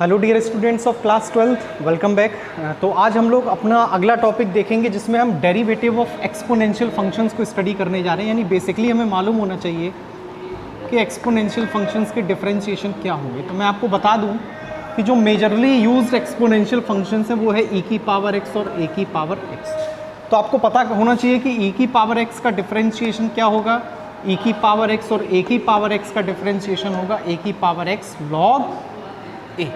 Hello dear students of class 12th, welcome back. तो आज हम लोग अपना अगला टॉपिक देखेंगे जिसमें हम डेरिवेटिव ऑफ एक्सपोनेंशियल फंक्शंस को स्टडी करने जा रहे हैं। यानी बेसिकली हमें मालूम होना चाहिए कि एक्सपोनेंशियल फंक्शंस के डिफरेंशिएशन क्या होंगे। तो मैं आपको बता दूं कि जो मेजरली यूज्ड एक्सपोनेंशियल फंक्शंस हैं वो है e की पावर x और a की पावर x। तो आपको पता होना चाहिए कि e की पावर x का डिफरेंशिएशन क्या होगा, e की पावर x और a की पावर x का डिफरेंशिएशन होगा a की पावर x log a।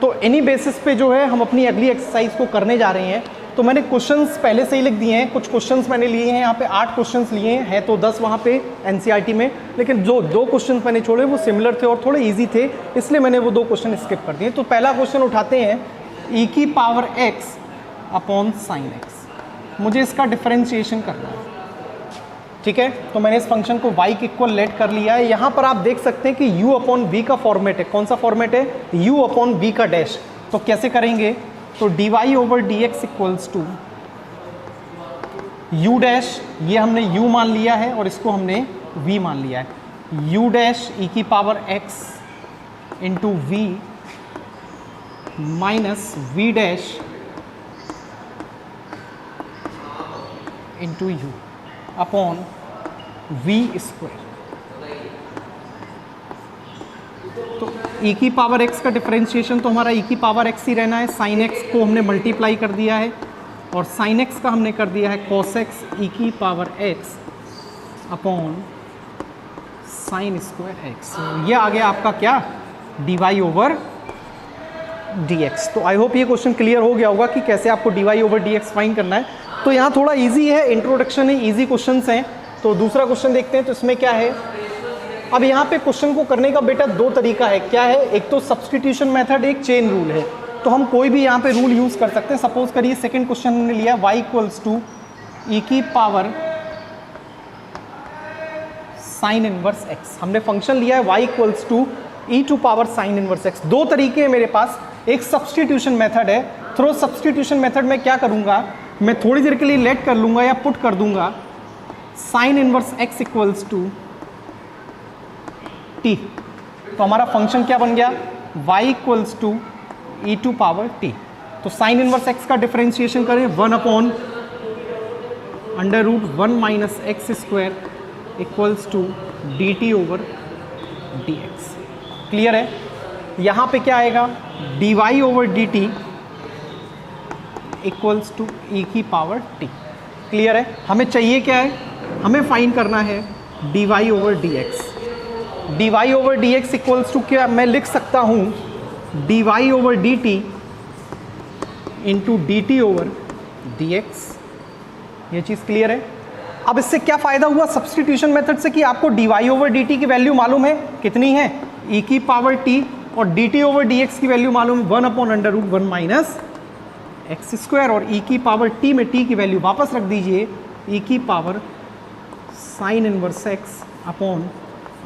तो एनी बेसिस पे जो है हम अपनी अगली एक्सरसाइज को करने जा रहे हैं। तो मैंने क्वेश्चंस पहले से ही लिख दिए हैं, कुछ क्वेश्चंस मैंने लिए हैं, यहाँ पे 8 क्वेश्चंस लिए हैं तो 10 वहाँ पे एनसीईआरटी में, लेकिन जो 2 क्वेश्चंस मैंने छोड़े वो सिमिलर थे और थोड़े इजी थे, इसलिए मैंने वो 2 क्वेश्चन स्किप कर दिए। तो पहला क्वेश्चन उठाते हैं, e की power x upon sine x, मुझे इसका डिफरेंशिएशन करना है। ठीक है, तो मैंने इस फंक्शन को y के इक्वल लेट कर लिया है। यहाँ पर आप देख सकते हैं कि u अपॉन v का फॉर्मेट है। कौन सा फॉर्मेट है? u अपॉन v का डैश। तो कैसे करेंगे? तो dy over dx equals to u dash, ये हमने u मान लिया है और इसको हमने v मान लिया है। u डैश e की power x into v minus v dash into u upon v square. तो e की पावर x का डिफरेंशिएशन तो हमारा e की पावर x ही रहना है। साइन x को हमने मल्टीप्लाई कर दिया है और साइन x का हमने कर दिया है कॉस x e की power x upon sine square x। ये आ गया आपका क्या? dy over dx। तो आई होप ये क्वेश्चन क्लियर हो गया होगा कि कैसे आपको dy ओवर dx फाइंड करना है। तो यहाँ थोड़ा इजी है, इंट्रोडक्शन है, इजी क्वेश्चंस हैं। तो दूसरा क्वेश्चन देखते हैं। तो इसमें क्या है, अब यहाँ पे क्वेश्चन को करने का बेटा 2 तरीका है। क्या है? एक तो सब्स्टिट्यूशन मेथड, एक चेन रूल है। तो हम कोई भी यहाँ पे रूल यूज कर सकते हैं। सपोज करिए सेकंड क्वेश्चन हमने लिया y इक्वल्स टू e की पावर साइन इनवर्स x। हमने फंक्शन लिया है y equals to e to power sine inverse x। 2 तरीके हैं मेरे पास। एक सब्स्टिट्यूशन मेथड है। थ्रू सब्स्टिट्यूशन मेथड में क्या करूंगा, मैं थोड़ी देर के लिए लेट कर लूंगा या पुट कर दूंगा sine inverse x equals to t। तो हमारा फंक्शन क्या बन गया? y equals to e to power t। तो साइन इनवर्स x का डिफरेंशिएशन करें 1 upon under root 1 minus x square equals to dt over dx। Clear है? यहाँ पे क्या आएगा? dy over dt equals to e की पावर t। क्लियर है? हमें चाहिए क्या है? हमें फाइंड करना है dy over dx। dy over dx equals to क्या मैं लिख सकता हूँ? dy over dt into dt over dx। ये चीज़ क्लियर है? अब इससे क्या फ़ायदा हुआ सब्स्टिट्यूशन मेथड से कि आपको dy ओवर dt की वैल्यू मालूम है, कितनी है? e की पावर t, और dt ओवर dx की वैल्यू मालूम है 1 upon under root 1 minus x square, और e की पावर t में t की वैल्यू वापस रख दीजिए, e की power sine inverse x upon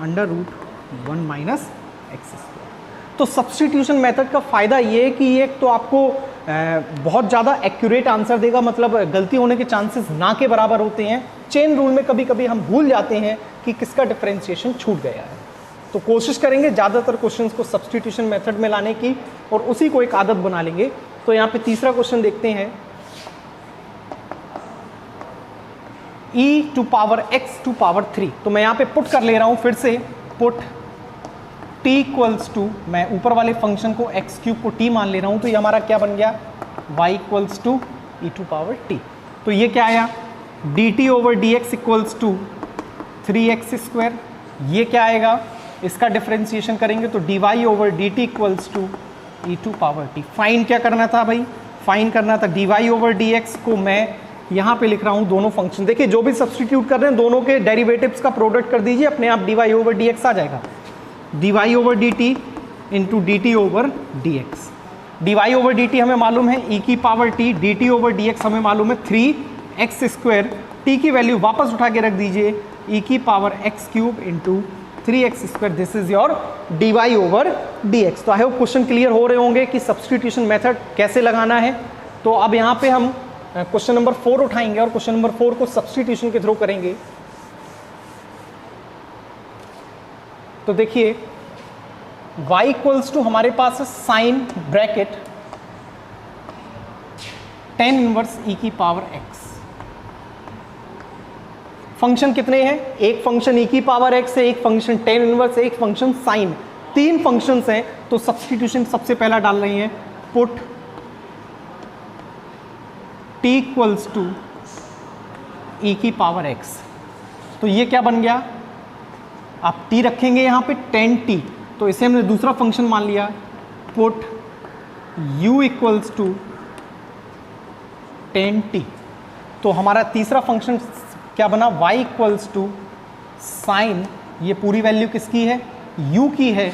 under root 1 minus x square. तो सब्स्टिट्यूशन मेथड का फ़ायदा ये है कि ये तो आपको बहुत ज़्यादा एक्यूरेट आंसर देगा, मतलब गलती होने के चांसेस ना के बराबर होते हैं। चेन रूल में कभी कभी हम भूल जाते हैं कि किसका डिफरेंशिएशन छूट गया है। तो कोशिश करेंगे ज़्यादातर क्वेश्चंस को सब्स्टिट्यूशन मेथड में लाने की और उसी को एक आदत बना लेंगे। तो यहाँ पे तीसरा क्वेश्चन देखते हैं, e to power x to power 3। तो मैं यहाँ पे पुट कर ले रहा हूँ, फिर से पुट t इक्वल्स टू, मैं ऊपर वाले फंक्शन को x क्यूब को t मान ले रहा हूँ। तो ये हमारा क्या बन गया? y equals to e to power t। तो ये क्या आया? dt over dx equals to 3x square. ये क्या आएगा? इसका डिफरेंशिएशन करेंगे तो dy over dt equals to e to power t। Fine क्या करना था भाई? फाइन करना था dy ओवर dx को मैं यहाँ पे लिख रहा हूँ दोनों फंक्शन। देखिए जो भी सब्स्टिट्यूट कर रहे हैं दोनों के डेरिवेटिव्स का प्रोडक्ट कर दीजिए, अपने आप dy ओवर dx आ जाएगा। dy over dt into dt over dx। dy over dt हमें मालूम है e की power t, dt over dx हमें मालूम है 3x स्क्वायर। t की वैल्यू वापस उठा के रख दीजिए, e की power x cube into 3x square. This is your dy over dx। तो आई होप क्वेश्चन क्लियर हो रहे होंगे कि सब्स्टिट्यूशन मेथड कैसे लगाना है। तो अब यहाँ पे हम क्वेश्चन नंबर 4 उठाएंगे और क्वेश्चन नंबर 4 को सब्स्टिट्यूशन के थ्रू करेंगे। तो देखिए y इक्वल्स टू हमारे पास है sine bracket tan inverse e की पावर x। फंक्शन कितने हैं? एक फंक्शन e की पावर x है, एक फंक्शन tan इनवर्स है, एक फंक्शन साइन, तीन फंक्शंस हैं। तो सब्स्टिट्यूशन सबसे पहला डाल रही हैं, put t equals to e की पावर x। तो ये क्या बन गया? आप t रखेंगे यहाँ पे tan t, तो इसे हमने दूसरा फंक्शन मान लिया, put u equals to tan t। तो हमारा तीसरा फंक्शन क्या बना? y इक्वल्स टू साइन, ये पूरी वैल्यू किसकी है? u की है,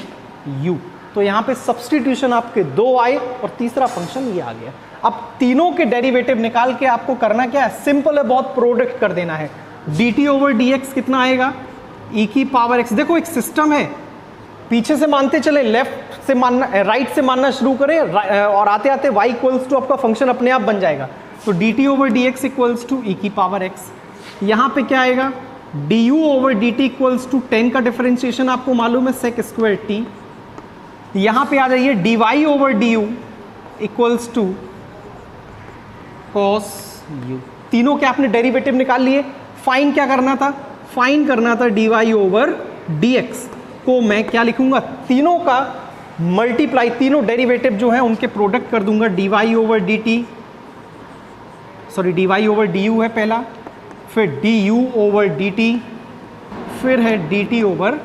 u। तो यहाँ पे सब्स्टिट्यूशन आपके दो आए और तीसरा फंक्शन ये आ गया। अब तीनों के डेरिवेटिव निकाल के आपको करना क्या है? सिंपल है, बहुत, प्रोडक्ट कर देना है। dt ओवर dx कितना आएगा? e की पावर x। देखो एक सिस्टम है, पीछे से मानते चले, लेफ्ट से मानना, राइट से मानना शुरू करें और आते आते y इक्वल्स टू आपका फंक्शन अपने आप बन जाएगा। तो dt over dx equals to e की पावर x। यहाँ पे क्या आएगा? du over dt equals to 10 का डिफरेंशिएशन आपको मालूम है, sec स्क्वायर t। यहाँ पे आ जाइए, dy over du equals to cos u। तीनों के आपने डेरिवेटिव निकाल लिए। फाइन क्या करना था? फाइन करना था dy ओवर dx को मैं क्या लिखूंगा? तीनों का मल्टीप्लाई, तीनों डेरिवेटिव जो है उनके प्रोडक्ट कर दूंगा, dy over dt, sorry dy over du है पहला, फिर du ओवर dt, फिर है dt ओवर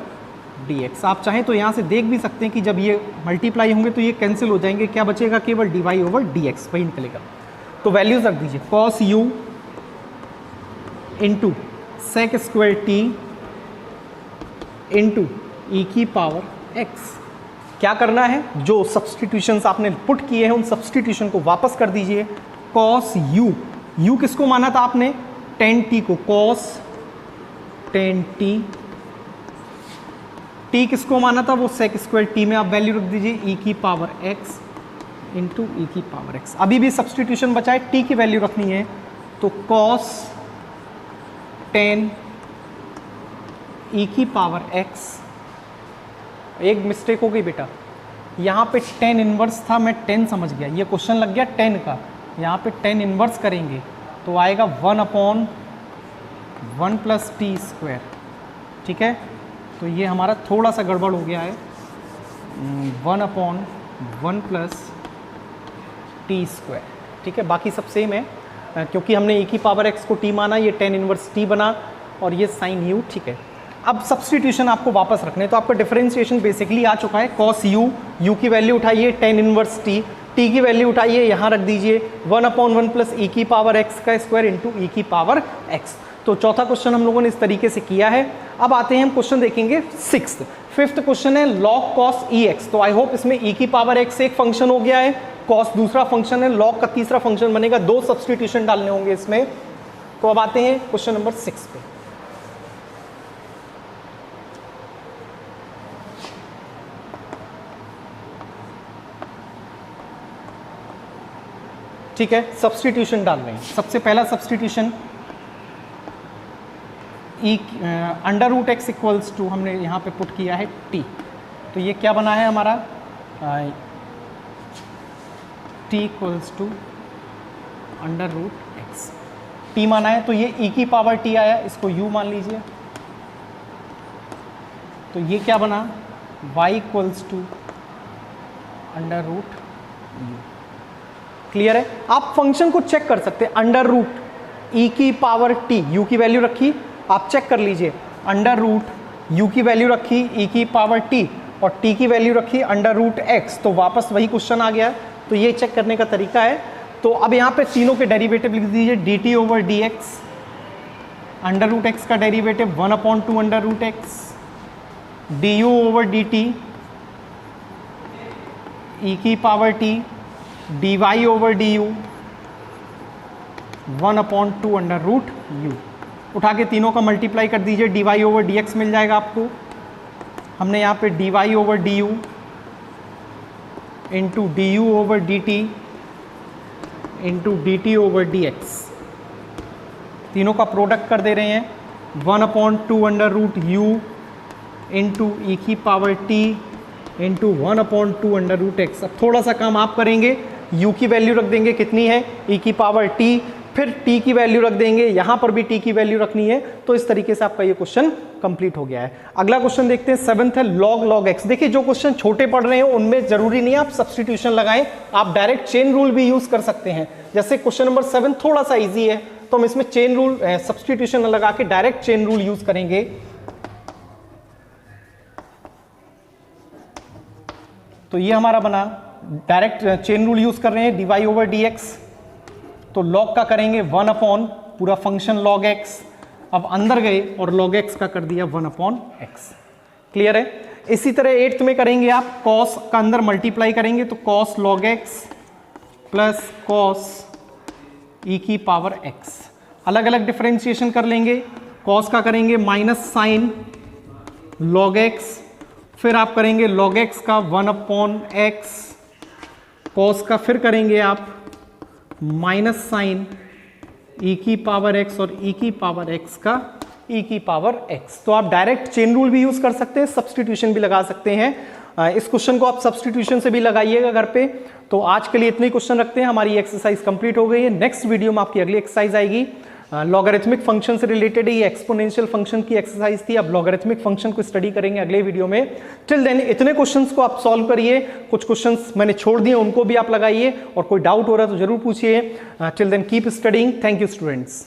dx। आप चाहें तो यहाँ से देख भी सकते हैं कि जब ये मल्टीप्लाई होंगे तो ये कैंसिल हो जाएंगे, क्या बचेगा? केवल dy ओवर dx वही निकलेगा। तो वैल्यूज रख दीजिए, cos u into sec square t into e की पावर x। क्या करना है? जो सब्स्टिट्यूशंस आपने पुट किए हैं उन सब्स्टिट्यूशन को वापस कर दीजिए। cos u, u किसको माना था आपने? tan t को, cos tan t। t किसको माना था? वो सेक स्क्वायर t में आप वैल्यू रख दीजिए, e की पावर x इंटू e की पावर x। अभी भी सब्स्टिट्यूशन बचा है, t की वैल्यू रखनी है, तो cos tan e की पावर x। एक मिस्टेक हो गई बेटा, यहाँ पे tan इनवर्स था, मैं 10 समझ गया, ये क्वेश्चन लग गया 10 का। यहाँ पे tan इनवर्स करेंगे तो आएगा 1/1 प्लस टी स्क्वायर। ठीक है, तो ये हमारा थोड़ा सा गड़बड़ हो गया है, 1/1 प्लस टी स्क्वायर। ठीक है, बाकी सब सेम है, क्योंकि हमने e की पावर x को t माना, ये tan इनवर्स t बना और ये sin u। ठीक है, अब सब्स्टिट्यूशन आपको वापस रखने, तो आपका डिफरेंशिएशन बेसिकली आ चुका है। cos u, u की वैल्यू उठाइए, tan इनवर्स t, t की वैल्यू उठाइए, यहाँ रख दीजिए 1/1 प्लस e की पावर x का स्क्वायर इंटू e की पावर x। तो चौथा क्वेश्चन हम लोगों ने इस तरीके से किया है। अब आते हैं, हम क्वेश्चन देखेंगे फिफ्थ क्वेश्चन है log cos ex। तो आई होप इसमें e की पावर x एक फंक्शन हो गया है, cos दूसरा फंक्शन है, log का तीसरा फंक्शन बनेगा, दो सब्स्टिट्यूशन डालने होंगे इसमें। तो अब आते हैं क्वेश्चन नंबर 6 पे। ठीक है, सब्स्टिट्यूशन डाल रहे हैं। सबसे पहला substitution, e under root x equals to हमने यहाँ पे पुट किया है t। तो ये क्या बना है हमारा? t equals to under root x, t माना है, तो ये e की पावर t आया, इसको u मान लीजिए। तो ये क्या बना? y equals to under root u। Clear है? आप फंक्शन को चेक कर सकते हैं, अंडर रूट e की पावर t, u की वैल्यू रखी, आप चेक कर लीजिए, अंडर रूट u की वैल्यू रखी, e की पावर t, और t की वैल्यू रखी अंडर रूट x, तो वापस वही क्वेश्चन आ गया। तो ये चेक करने का तरीका है। तो अब यहाँ पे तीनों के डेरिवेटिव लिख दीजिए, dt over dx, under root x का derivative 1/2 under root x, du over dt, e की power t, dy over du, 1/2 under root u। उठा के तीनों का मल्टीप्लाई कर दीजिए, dy ओवर dx मिल जाएगा आपको। हमने यहाँ पे dy over du into du over dt into dt over dx, तीनों का प्रोडक्ट कर दे रहे हैं, 1/2 under root u into e की power t into 1/2 under root x. अब थोड़ा सा काम आप करेंगे, u की वैल्यू रख देंगे कितनी है e की पावर t, फिर t की वैल्यू रख देंगे, यहां पर भी t की वैल्यू रखनी है। तो इस तरीके से आपका ये क्वेश्चन कंप्लीट हो गया है। अगला क्वेश्चन देखते हैं, 7th है log x। देखिए जो क्वेश्चन छोटे पढ़ रहे हैं उनमें जरूरी नहीं आप सब्स्टिट्यूशन लगाएं, आप डायरेक्ट चेन रूल भी यूज कर सकते हैं। जैसे क्वेश्चन नंबर 7 थोड़ा सा इजी है, तो हम इसमें चेन रूल सब्स्टिट्यूशन लगा के डायरेक्ट चेन रूल यूज करेंगे। तो ये हमारा बना, डायरेक्ट चेन रूल यूज कर रहे हैं, dy ओवर dx। तो log का करेंगे 1 अपॉन पूरा फंक्शन log x। अब अंदर गए और log x का कर दिया 1 अपॉन x। क्लियर है। इसी तरह 8th में करेंगे आप, cos का अंदर मल्टीप्लाई करेंगे तो cos log x plus cos e की पावर x। अलग अलग डिफरेंशिएशन कर लेंगे, cos का करेंगे माइनस साइन log x, फिर आप करेंगे log x का 1 अपॉन x, cos का फिर करेंगे आप माइनस साइन e की पावर x और e की पावर x का e की पावर x। तो आप डायरेक्ट चेन रूल भी यूज कर सकते हैं, सब्स्टिट्यूशन भी लगा सकते हैं। इस क्वेश्चन को आप सब्स्टिट्यूशन से भी लगाइएगा घर पे। तो आज के लिए इतने क्वेश्चन रखते हैं, हमारी एक्सरसाइज कंप्लीट हो गई है। नेक्स्ट वीडियो में आपकी अगली एक्सरसाइज आएगी, लॉगरिथमिक फंक्शन से रिलेटेड। ये एक्सपोनेंशियल फंक्शन की एक्सरसाइज थी, अब लॉगरिथमिक फंक्शन को स्टडी करेंगे अगले वीडियो में। टिल देन इतने क्वेश्चंस को आप सॉल्व करिए, कुछ क्वेश्चंस मैंने छोड़ दिए उनको भी आप लगाइए, और कोई डाउट हो रहा है तो जरूर पूछिए। Till then keep studying. Thank you students.